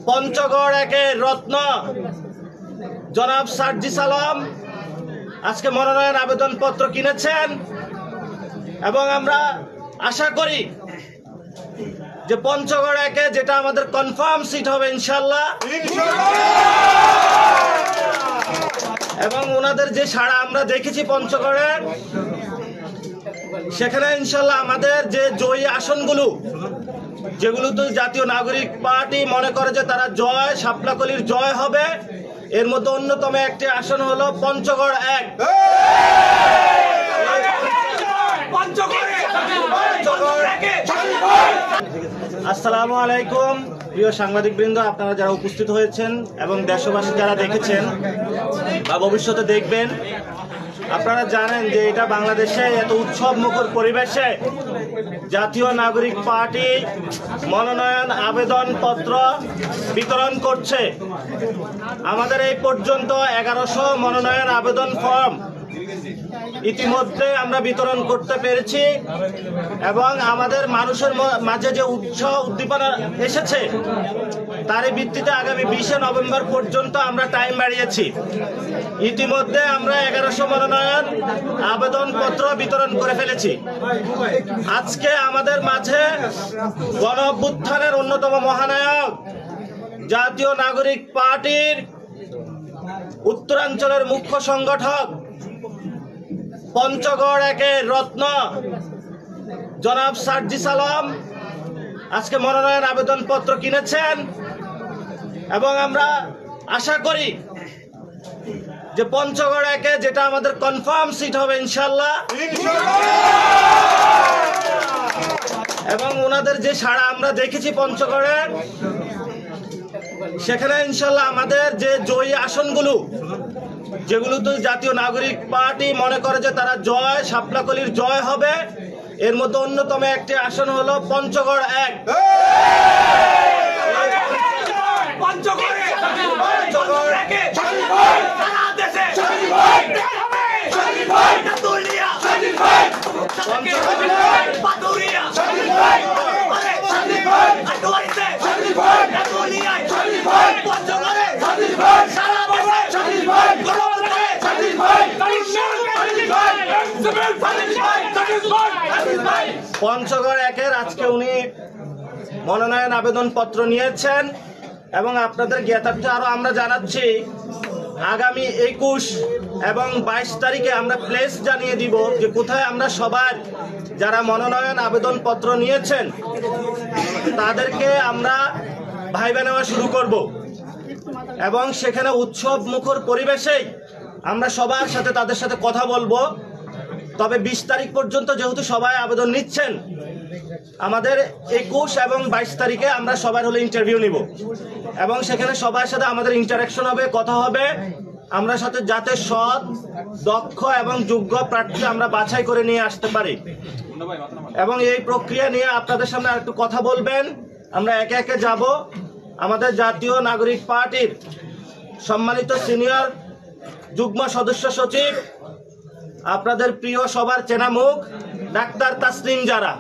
পঞ্চগড় একের রত্ন জনাব সার্জিস আলম আজকে মনোনয়ন আবেদনপত্র কিনেছেন এবং আমরা আশা করি যে পঞ্চগড় একে যেটা আমাদের কনফার্ম সিট হবে ইনশাআল্লাহ এবং ওনাদের যে সাড়া আমরা দেখেছি পঞ্চগড়ের সেখানে ইনশাআল্লাহ আমাদের যে জয়ী আসনগুলো যেগুলো তো জাতীয় নাগরিক পার্টি মনে করে যে তারা জয় শাপলাকলির জয় হবে এর মধ্যে অন্যতম একটি আসন হলো পঞ্চগড় এক। আসসালামু আলাইকুম প্রিয় সাংবাদিকবৃন্দ, আপনারা যারা উপস্থিত হয়েছেন এবং দেশবাসী যারা দেখেছেন বা ভবিষ্যতে দেখবেন, আপনারা জানেন যে এটা বাংলাদেশে এত উৎসব মুখর পরিবেশে জাতীয় নাগরিক পার্টি মনোনয়ন আবেদনপত্র বিতরণ করছে। আমাদের এই পর্যন্ত 1100 মনোনয়ন আবেদন ফর্ম ইতিমধ্যে আমরা বিতরণ করতে পেরেছি এবং আমাদের মানুষের মাঝে যে উৎসাহ উদ্দীপনা এসেছে তারই ভিত্তিতে আগামী 20 নভেম্বর পর্যন্ত আমরা টাইম বাড়িয়েছি। ইতিমধ্যে আমরা 1100 মনোনয়ন আবেদনপত্র বিতরণ করে ফেলেছি। আজকে আমাদের মাঝে গণ অভ্যুত্থানের অন্যতম মহানায়ক জাতীয় নাগরিক পার্টির উত্তরাঞ্চলের মুখ্য সংগঠক পঞ্চগড় একের রত্ন জনাব সার্জিস আলম আজকে মনোনয়ন আবেদনপত্র কিনেছেন এবং আমরা আশা করি যে পঞ্চগড় একে যেটা আমাদের কনফার্ম সিট হবে ইনশাআল্লাহ এবং ওনাদের যে সাড়া আমরা দেখেছি পঞ্চগড়ের সেখানে ইনশাআল্লাহ আমাদের যে জয়ী আসনগুলো যেগুলো তো জাতীয় নাগরিক পার্টি মনে করে যে তারা জয় শাপলাকলির জয় হবে এর মধ্যে অন্যতম একটি আসন হলো পঞ্চগড় এক। পঞ্চগড় একের আজকে উনি মনোনয়ন আবেদনপত্র নিয়েছেন এবং আপনাদের জ্ঞাতার্থে আরো আমরা জানাচ্ছি আগামী 21 এবং 22 তারিখে আমরা প্লেস জানিয়ে দিব যে কোথায় আমরা সবার যারা মনোনয়ন আবেদনপত্র নিয়েছেন তাদেরকে আমরা ভাইবা নেওয়া শুরু করব এবং সেখানে উৎসব মুখর পরিবেশেই আমরা সবার সাথে তাদের সাথে কথা বলবো। তবে 20 তারিখ পর্যন্ত যেহেতু সবাই আবেদন নিচ্ছেন আমাদের 21 এবং 22 তারিখে আমরা সবার হলে ইন্টারভিউ নিব এবং সেখানে সবার সাথে আমাদের ইন্টারাকশন হবে, কথা হবে, আমরা সাথে যাতে সৎ দক্ষ এবং যোগ্য প্রার্থী আমরা বাছাই করে নিয়ে আসতে পারি এবং এই প্রক্রিয়া নিয়ে আপনাদের সামনে আরেকটু কথা বলবেন। আমরা একে একে যাব। আমাদের জাতীয় নাগরিক পার্টির সম্মানিত সিনিয়র যুগ্ম সদস্য সচিব আপনাদের প্রিয় সবার চেনা মুখ ডাক্তার তাসলিম জারা।